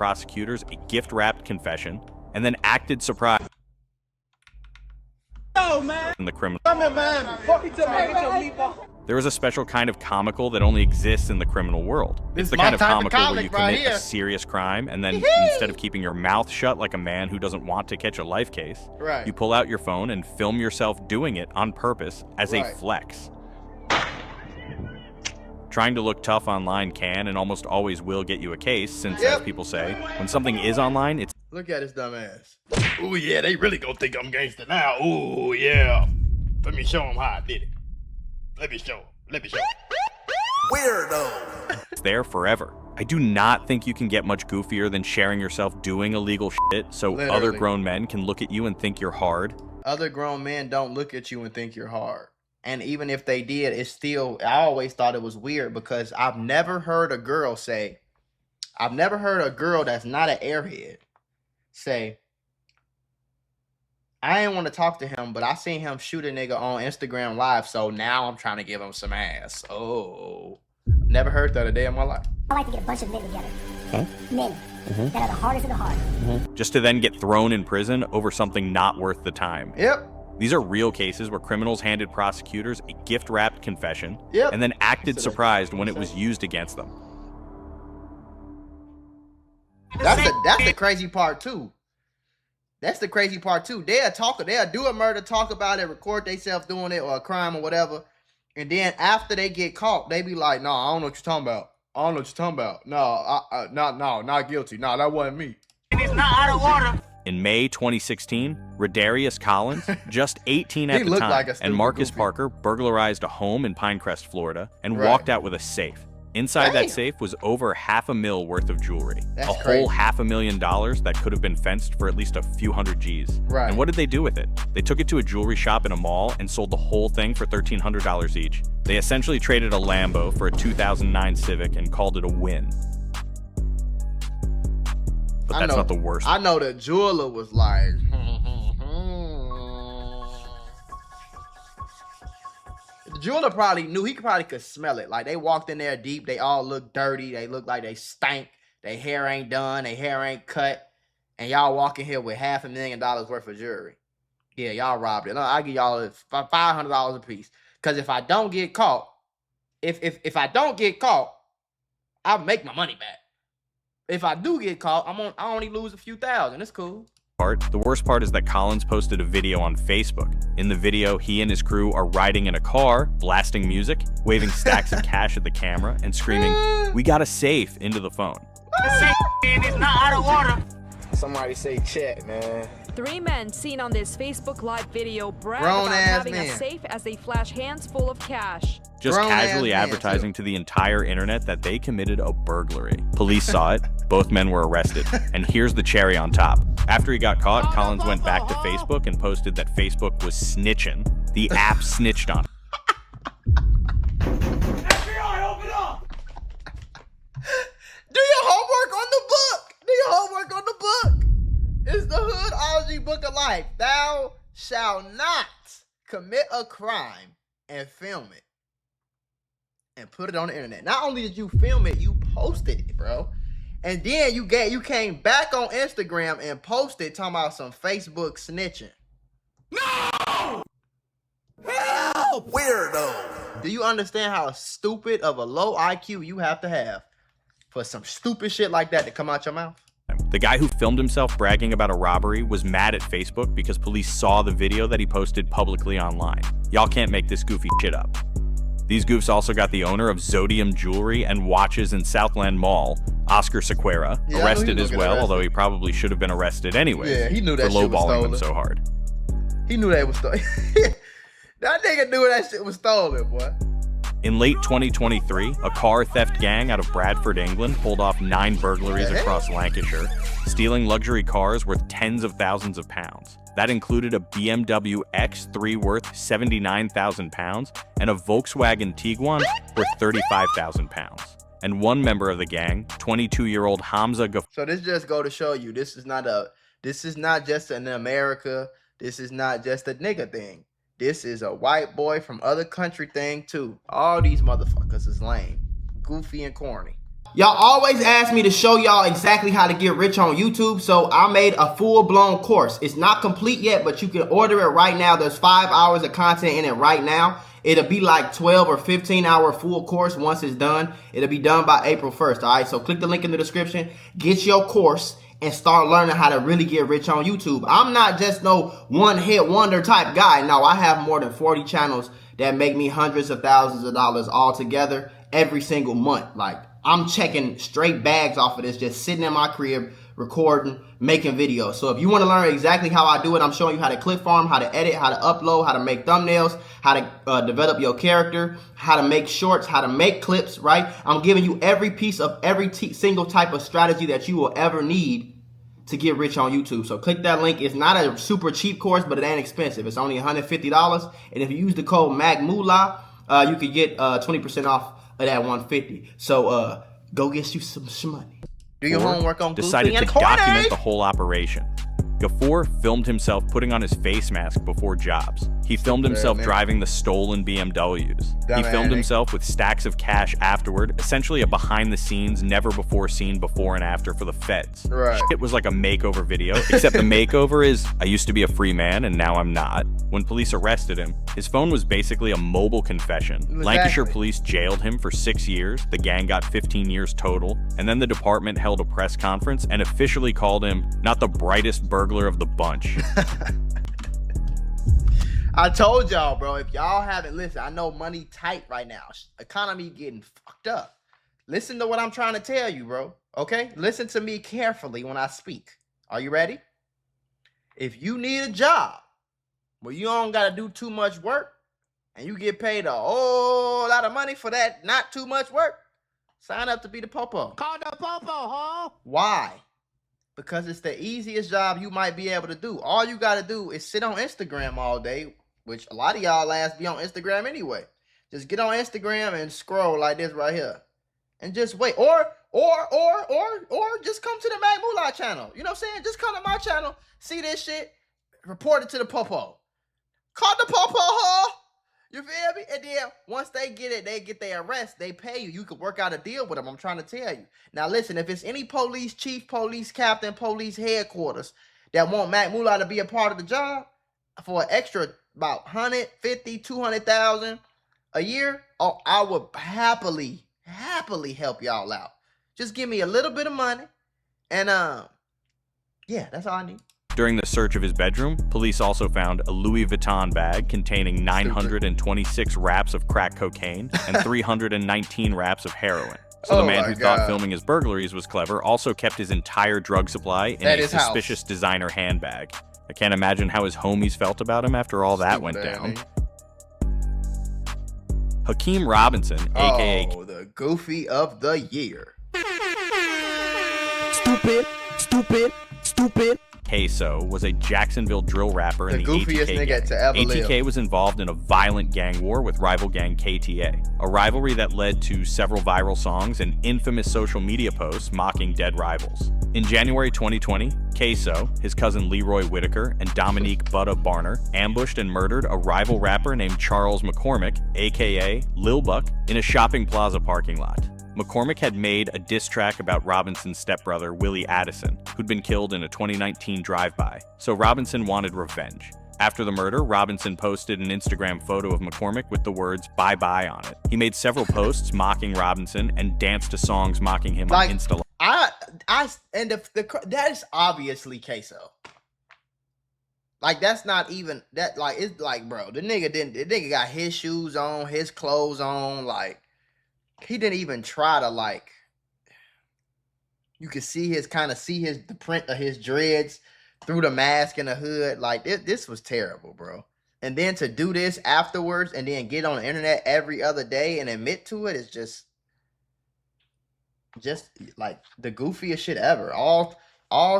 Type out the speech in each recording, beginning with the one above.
prosecutors a gift-wrapped confession and then acted surprised in the criminal. There is a special kind of comical that only exists in the criminal world. It's the kind of comical where you commit a serious crime and then instead of keeping your mouth shut like a man who doesn't want to catch a life case, you pull out your phone and film yourself doing it on purpose as a flex. Trying to look tough online can and almost always will get you a case, since, as people say, when something is online, it's... Look at his dumb ass. Oh yeah, they really gonna think I'm gangster now. Oh yeah. Let me show them how I did it. Let me show. Weirdo. It's there forever. I do not think you can get much goofier than sharing yourself doing illegal shit so other grown men can look at you and think you're hard. Other grown men don't look at you and think you're hard. And even if they did, it's still, I always thought it was weird because I've never heard a girl that's not an airhead say, I ain't want to talk to him, but I seen him shoot a nigga on Instagram Live, so now I'm trying to give him some ass. Oh, never heard that a day in my life. I like to get a bunch of men together. Men that are the hardest of the hard. Just to then get thrown in prison over something not worth the time. Yep. These are real cases where criminals handed prosecutors a gift-wrapped confession and then acted surprised when it was used against them. That's the crazy part too. That's the crazy part too. They'll do a murder, talk about it, record themselves doing it or a crime or whatever. And then after they get caught, they be like, no, I don't know what you're talking about. I don't know what you're talking about. No, not guilty. No, that wasn't me. It's not out of order. In May 2016, Rodarius Collins, just 18 at the time, and Marcus Parker burglarized a home in Pinecrest, Florida, and walked out with a safe. Inside that safe was over $500,000 worth of jewelry. That's whole $500,000 that could have been fenced for at least a few hundred G's. And what did they do with it? They took it to a jewelry shop in a mall and sold the whole thing for $1,300 each. They essentially traded a Lambo for a 2009 Civic and called it a win. But that's not the worst. I know the jeweler was like, the jeweler probably knew, he probably could smell it. Like they walked in there deep, they all look dirty, they look like they stank, their hair ain't done, their hair ain't cut, and y'all walk in here with $500,000 worth of jewelry. Yeah, y'all robbed it. I'll give y'all $500 a piece. Cause if I don't get caught, if I don't get caught, I'll make my money back. If I do get caught, I only lose a few thousand. It's cool. The worst part is that Collins posted a video on Facebook. In the video, he and his crew are riding in a car, blasting music, waving stacks of cash at the camera, and screaming, "We got a safe," into the phone. The safe is not out of order. Somebody say check, man. 3 men seen on this Facebook Live video brag Grown about ass having man. a safe as they flash hands full of cash. Just casually advertising to the entire internet that they committed a burglary. Police saw it, both men were arrested, and here's the cherry on top. After he got caught, Collins went back to Facebook and posted that Facebook was snitching. The app snitched on him. FBI, open up! Do your homework on the book. Do your homework on the book. It's the Hood Ology Book of Life. Thou shalt not commit a crime and film it and put it on the internet. Not only did you film it, you posted it, bro. And then you came back on Instagram and posted talking about some Facebook snitching. No! Help! Weirdo. Do you understand how stupid of a low IQ you have to have for some stupid shit like that to come out your mouth? The guy who filmed himself bragging about a robbery was mad at Facebook because police saw the video that he posted publicly online. Y'all can't make this goofy shit up. These goofs also got the owner of Zodium Jewelry and Watches in Southland Mall, Oscar Sequeira, arrested as well, although he probably should have been arrested anyway. Yeah, he knew that for shit was lowballing stolen. them so hard. He knew that was stolen. That nigga knew that shit was stolen, boy. In late 2023, a car theft gang out of Bradford, England pulled off 9 burglaries across Lancashire, stealing luxury cars worth tens of thousands of pounds. That included a BMW X3 worth £79,000 and a Volkswagen Tiguan worth £35,000. And one member of the gang, 22-year-old Hamza So this just go to show you, this is not just an America, this is not just a nigga thing. This is a white boy from other country thing too. All these motherfuckers is lame, goofy, and corny. Y'all always ask me to show y'all exactly how to get rich on YouTube, so I made a full-blown course. It's not complete yet, but you can order it right now. There's 5 hours of content in it right now. It'll be like 12 or 15-hour full course once it's done. It'll be done by April 1st, all right? So click the link in the description, get your course, and start learning how to really get rich on YouTube. I'm not just no one-hit wonder type guy. No, I have more than 40 channels that make me hundreds of thousands of dollars all together every single month. Like, I'm checking straight bags off of this, just sitting in my crib, recording, making videos. So if you want to learn exactly how I do it, I'm showing you how to clip farm, how to edit, how to upload, how to make thumbnails, how to develop your character, how to make shorts, how to make clips, right? I'm giving you every piece of every single type of strategy that you will ever need to get rich on YouTube. So click that link. It's not a super cheap course, but it ain't expensive. It's only $150. And if you use the code MACMULA, you could get 20% off of that $150. So go get you some money. Do your homework on decided to document the whole operation. Gafour filmed himself putting on his face mask before jobs. He filmed himself driving the stolen BMWs. He filmed himself with stacks of cash afterward, essentially a behind-the-scenes, never-before-seen before and after for the feds. Right. It was like a makeover video, except the makeover is, I used to be a free man and now I'm not. When police arrested him, his phone was basically a mobile confession. Exactly. Lancashire police jailed him for 6 years, the gang got 15 years total, and then the department held a press conference and officially called him not the brightest burglar of the bunch. I told y'all, bro, if y'all haven't listened, I know money tight right now. Economy getting fucked up. Listen to what I'm trying to tell you, bro. Okay? Listen to me carefully when I speak. Are you ready? If you need a job where you don't got to do too much work and you get paid a whole lot of money for that not too much work, sign up to be the popo. Call the popo, huh? Why? Because it's the easiest job you might be able to do. All you got to do is sit on Instagram all day, which a lot of y'all ass be on Instagram anyway. Just get on Instagram and scroll like this right here. And just wait. Or just come to the Mac Mula channel. You know what I'm saying? Just come to my channel, see this shit, report it to the popo. Call the popo, huh? You feel me? And then once they get it, they get their arrest, they pay you. You could work out a deal with them. I'm trying to tell you. Now listen, if it's any police chief, police captain, police headquarters that want Mac Mula to be a part of the job for an extra about 150, 200,000 a year, oh, I would happily help y'all out. Just give me a little bit of money, and yeah, that's all I need. During the search of his bedroom, police also found a Louis Vuitton bag containing 926 wraps of crack cocaine and 319 wraps of heroin. So the man who thought filming his burglaries was clever also kept his entire drug supply in a suspicious designer handbag. I can't imagine how his homies felt about him after all that went down. Hakeem Robinson, aka the Goofy of the Year. Stupid. Queso, was a Jacksonville drill rapper in the goofiest ATK nigga gang. to ever live. ATK was involved in a violent gang war with rival gang KTA, a rivalry that led to several viral songs and infamous social media posts mocking dead rivals. In January 2020, Queso, his cousin Leroy Whitaker, and Dominique Butta Barner ambushed and murdered a rival rapper named Charles McCormick, aka Lil Buck, in a shopping plaza parking lot. McCormick had made a diss track about Robinson's stepbrother, Willie Addison, who'd been killed in a 2019 drive-by, so Robinson wanted revenge. After the murder, Robinson posted an Instagram photo of McCormick with the words "bye-bye" on it. He made several posts mocking Robinson and danced to songs mocking him on Insta. That is obviously Queso. Like, that's not even that. Like, it's like, bro, the nigga got his shoes on, his clothes on, like. He didn't even try to, like, you could see the print of his dreads through the mask and the hood. Like, this was terrible, bro. And then to do this afterwards and then get on the internet every other day and admit to it is just like the goofiest shit ever. All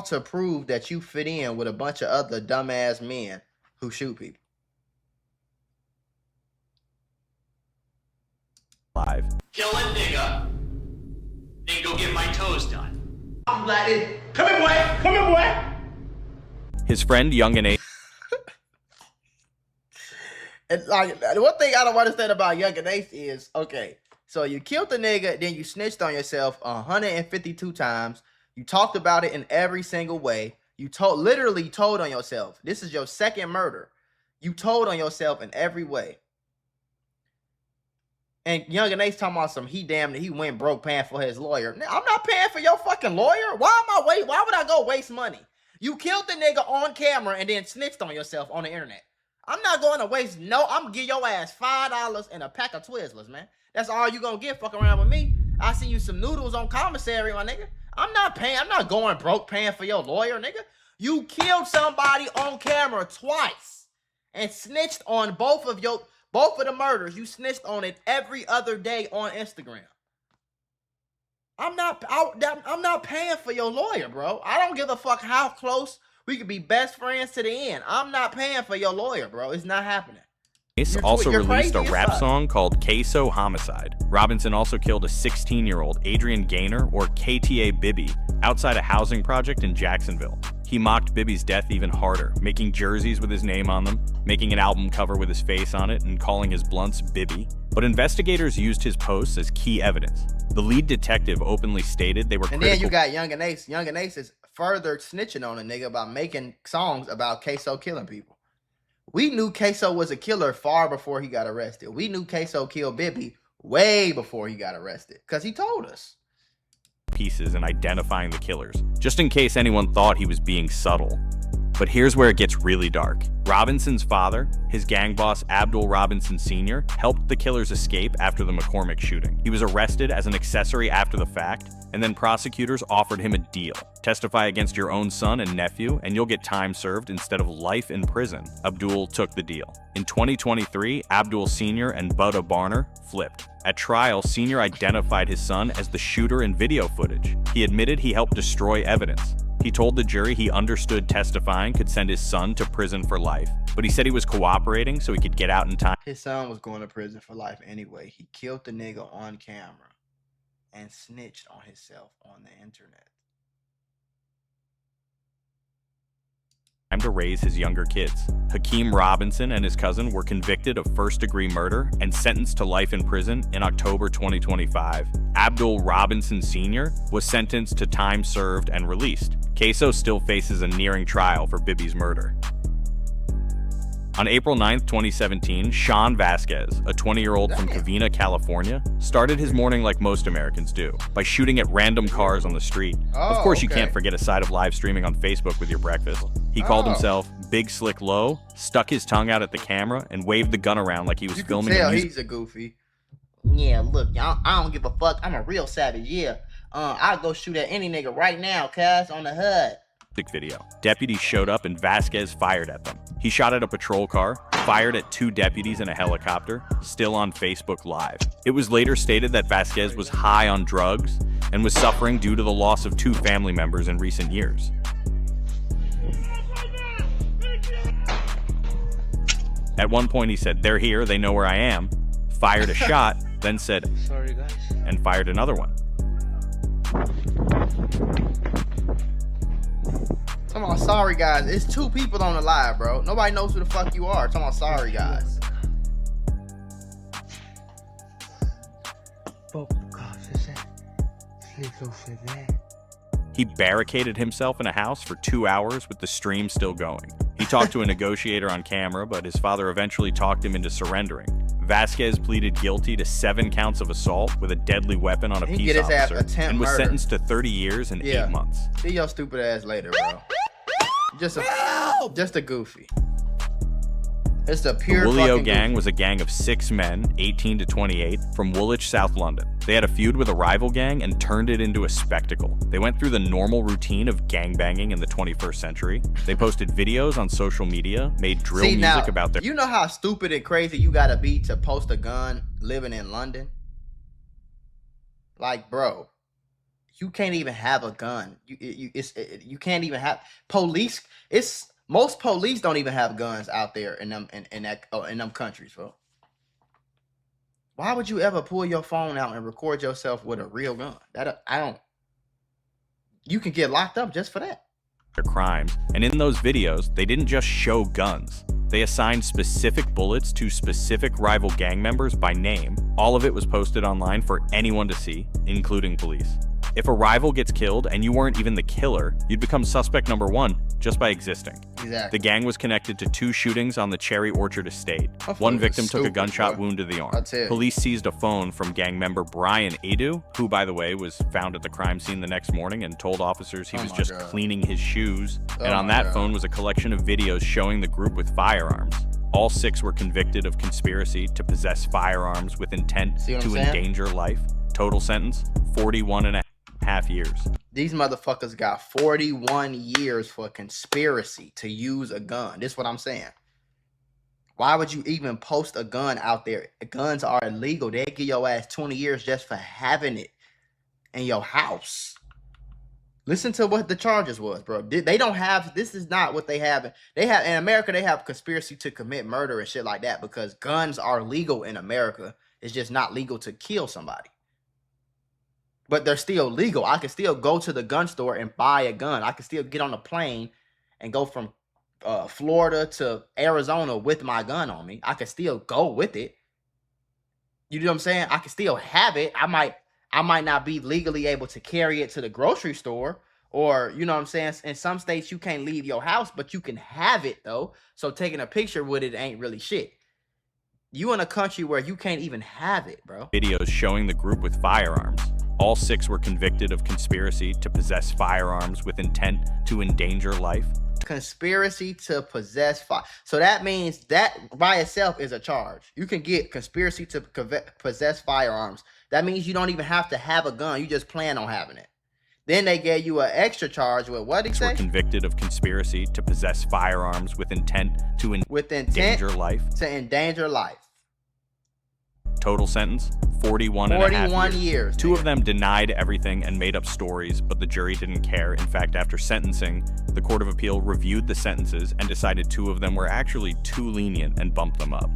to prove that you fit in with a bunch of other dumbass men who shoot people. Live. Kill a nigga, then go get my toes done. I'm glad Come here, boy. His friend Young and A. And like, one thing I don't understand about Young and Ace is, okay, So you killed the nigga, then you snitched on yourself 152 times. You talked about it in every single way. You literally told on yourself. This is your second murder. You told on yourself in every way. And Young and Ace talking about he went broke paying for his lawyer. Now, I'm not paying for your fucking lawyer. Why would I go waste money? You killed the nigga on camera and then snitched on yourself on the internet. I'm not going to waste I'm gonna give your ass $5 and a pack of Twizzlers, man. That's all you gonna get fucking around with me. I see you some noodles on commissary, my nigga. I'm not going broke paying for your lawyer, nigga. You killed somebody on camera twice and snitched on both of the murders. You snitched on it every other day on Instagram. I'm not paying for your lawyer, bro. I don't give a fuck how close we could be best friends to the end. I'm not paying for your lawyer, bro. It's not happening. Ace also released a rap fuck. song called Queso Homicide. Robinson also killed a 16-year-old Adrian Gaynor, or KTA Bibby, outside a housing project in Jacksonville. He mocked Bibby's death even harder, making jerseys with his name on them, making an album cover with his face on it, and calling his blunts Bibby. But investigators used his posts as key evidence. The lead detective openly stated they were critical. And then you got Young and Ace. Young and Ace is further snitching on a nigga about making songs about Queso killing people. We knew Queso was a killer far before he got arrested. We knew Queso killed Bibby way before he got arrested because he told us. Pieces in identifying the killers, just in case anyone thought he was being subtle. But here's where it gets really dark. Robinson's father, his gang boss Abdul Robinson Sr., helped the killers escape after the McCormick shooting. He was arrested as an accessory after the fact, and then prosecutors offered him a deal. Testify against your own son and nephew, and you'll get time served instead of life in prison. Abdul took the deal. In 2023, Abdul Sr. and Butta Barner flipped. At trial, Sr. identified his son as the shooter in video footage. He admitted he helped destroy evidence. He told the jury he understood testifying could send his son to prison for life, but he said he was cooperating so he could get out in time. His son was going to prison for life anyway. He killed the nigga on camera and snitched on himself on the internet. Time to raise his younger kids. Hakeem Robinson and his cousin were convicted of first-degree murder and sentenced to life in prison in October 2025. Abdul Robinson Sr. was sentenced to time served and released. Queso still faces a nearing trial for Bibby's murder. On April 9, 2017, Sean Vasquez, a 20-year-old from Covina, California, started his morning like most Americans do, by shooting at random cars on the street. Of course, you can't forget a side of live streaming on Facebook with your breakfast. He called himself Big Slick Low, stuck his tongue out at the camera, and waved the gun around like he was filming a music. He's a goofy. Yeah, look, I don't give a fuck. I'm a real savage, yeah. I'll go shoot at any nigga right now, cuz, on the hood. Video. Deputies showed up and Vasquez fired at them. He shot at a patrol car, fired at 2 deputies in a helicopter, still on Facebook Live. It was later stated that Vasquez was high on drugs and was suffering due to the loss of 2 family members in recent years. At one point he said, "They're here, they know where I am," fired a shot, then said, "Sorry guys," and fired another one. Talking about sorry guys. It's 2 people on the live, bro. Nobody knows who the fuck you are. Talking about sorry guys. He barricaded himself in a house for 2 hours with the stream still going. He talked to a negotiator on camera, but his father eventually talked him into surrendering. Vasquez pleaded guilty to 7 counts of assault with a deadly weapon on a peace officer and was sentenced to 30 years and 8 months. See your stupid ass later, bro. Just a goofy. It's a pure the Woolio fucking gang goofy. was a gang of 6 men, 18 to 28, from Woolwich, South London. They had a feud with a rival gang and turned it into a spectacle. They went through the normal routine of gangbanging in the 21st century. They posted videos on social media, made drill music about their... You know how stupid and crazy you gotta be to post a gun living in London? Like, bro, you can't even have a gun. You can't even have... Police... Most police don't even have guns out there in them countries, bro. Why would you ever pull your phone out and record yourself with a real gun? You can get locked up just for that. Their crimes, and in those videos, they didn't just show guns. They assigned specific bullets to specific rival gang members by name. All of it was posted online for anyone to see, including police. If a rival gets killed and you weren't even the killer, you'd become suspect number 1 just by existing. Exactly. The gang was connected to 2 shootings on the Cherry Orchard estate. thought One it was victim took a stupid, gunshot bro. wound to the arm. I'll tell you. Police seized a phone from gang member Brian Adu, who, by the way, was found at the crime scene the next morning and told officers he Oh was my just God. cleaning his shoes. And Oh on my that God. phone was a collection of videos showing the group with firearms. All 6 were convicted of conspiracy to possess firearms with intent See what I'm to saying? endanger life. Total sentence, 41 and a half years. These motherfuckers got 41 years for conspiracy to use a gun. This is what I'm saying. Why would you even post a gun out there? Guns are illegal. They give your ass 20 years just for having it in your house. Listen to what the charges was, bro. They don't have, this is not what they have. They have, in America, they have conspiracy to commit murder and shit like that because guns are legal in America. It's just not legal to kill somebody. But they're still legal. I can still go to the gun store and buy a gun. I can still get on a plane and go from Florida to Arizona with my gun on me. I can still go with it. You know what I'm saying? I can still have it. I might not be legally able to carry it to the grocery store, or you know what I'm saying? In some states you can't leave your house, but you can have it though. So taking a picture with it ain't really shit. You in a country where you can't even have it, bro. Videos showing the group with firearms. All 6 were convicted of conspiracy to possess firearms with intent to endanger life. Conspiracy to possess fire. So that means that by itself is a charge. You can get conspiracy to possess firearms. That means you don't even have to have a gun. You just plan on having it. Then they gave you an extra charge with what did he Were say? convicted of conspiracy to possess firearms with intent to With intent endanger life. to endanger life. Total sentence, 41 and a half 41 years. years. 2 nigga. of them denied everything and made up stories, but the jury didn't care. In fact, after sentencing, the Court of Appeal reviewed the sentences and decided 2 of them were actually too lenient and bumped them up.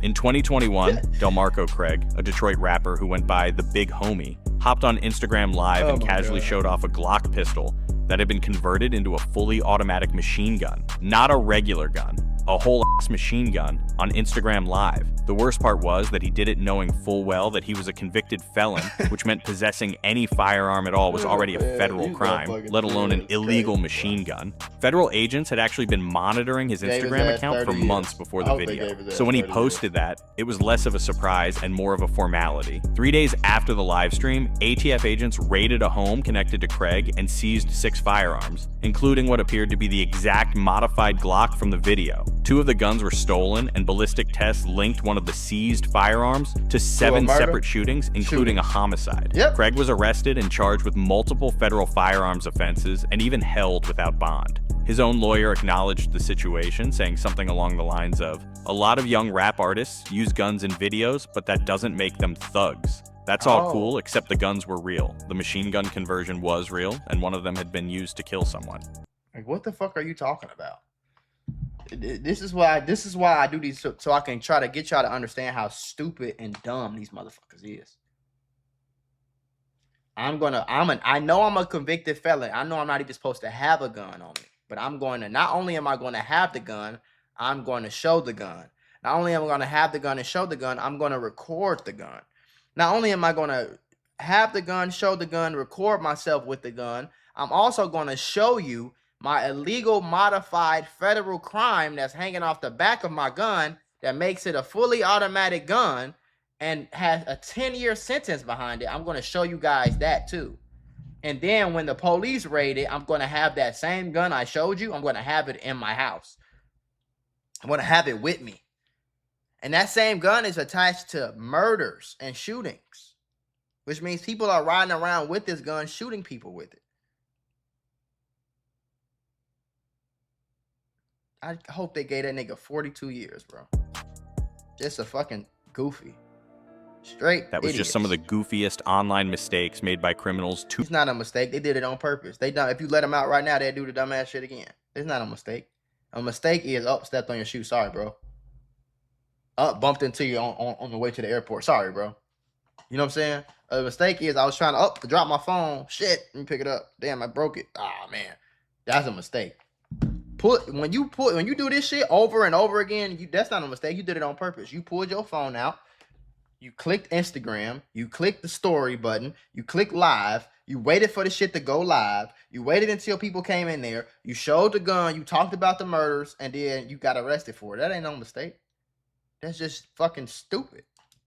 In 2021, DelMarco Craig, a Detroit rapper who went by the Big Homie, hopped on Instagram Live Oh and my casually God. showed off a Glock pistol that had been converted into a fully automatic machine gun. Not a regular gun, a whole-ass machine gun on Instagram Live. The worst part was that he did it knowing full well that he was a convicted felon, which meant possessing any firearm at all was already a federal crime, let alone an illegal machine gun. Federal agents had actually been monitoring his Gave his Instagram ass account 30 for years. months before I the hope they video. gave his ass So when he 30 years. posted that, it was less of a surprise and more of a formality. 3 days after the live stream, ATF agents raided a home connected to Craig and seized 6 firearms, including what appeared to be the exact modified Glock from the video. 2 of the guns were stolen, and ballistic tests linked one of the seized firearms to 7 murder? separate shootings, including a homicide. Yep. Craig was arrested and charged with multiple federal firearms offenses and even held without bond. His own lawyer acknowledged the situation, saying something along the lines of, "A lot of young rap artists use guns in videos, but that doesn't make them thugs. That's all Oh. cool, except the guns were real. The machine gun conversion was real, and one of them had been used to kill someone." Like, what the fuck are you talking about? This is why I do these so I can try to get y'all to understand how stupid and dumb these motherfuckers is. I know I'm a convicted felon. I know I'm not even supposed to have a gun on me, but I'm going to, not only am I going to have the gun, I'm going to show the gun. Not only am I going to have the gun and show the gun, I'm going to record the gun. Not only am I going to have the gun, show the gun, record myself with the gun, I'm also going to show you my illegal modified federal crime that's hanging off the back of my gun that makes it a fully automatic gun and has a 10-year sentence behind it. I'm going to show you guys that too. And then when the police raid it, I'm going to have that same gun I showed you. I'm going to have it in my house. I'm going to have it with me. And that same gun is attached to murders and shootings, which means people are riding around with this gun shooting people with it. I hope they gave that nigga 42 years, bro. Just a fucking goofy. Straight That was just some of the goofiest online mistakes made by criminals It's not a mistake. They did it on purpose. They done. If you let them out right now, they'll do the dumbass shit again. It's not a mistake. A mistake is, stepped on your shoe. Sorry, bro. Bumped into you on the way to the airport. Sorry, bro. You know what I'm saying? A mistake is, I was trying to drop my phone. Shit, let me pick it up. Damn, I broke it. Ah, man. That's a mistake. when you do this shit over and over again, that's not a mistake. You did it on purpose. You pulled your phone out, you clicked Instagram, you clicked the story button, you clicked live, you waited for the shit to go live, you waited until people came in there, you showed the gun, you talked about the murders, and then you got arrested for it. That ain't no mistake. That's just fucking stupid.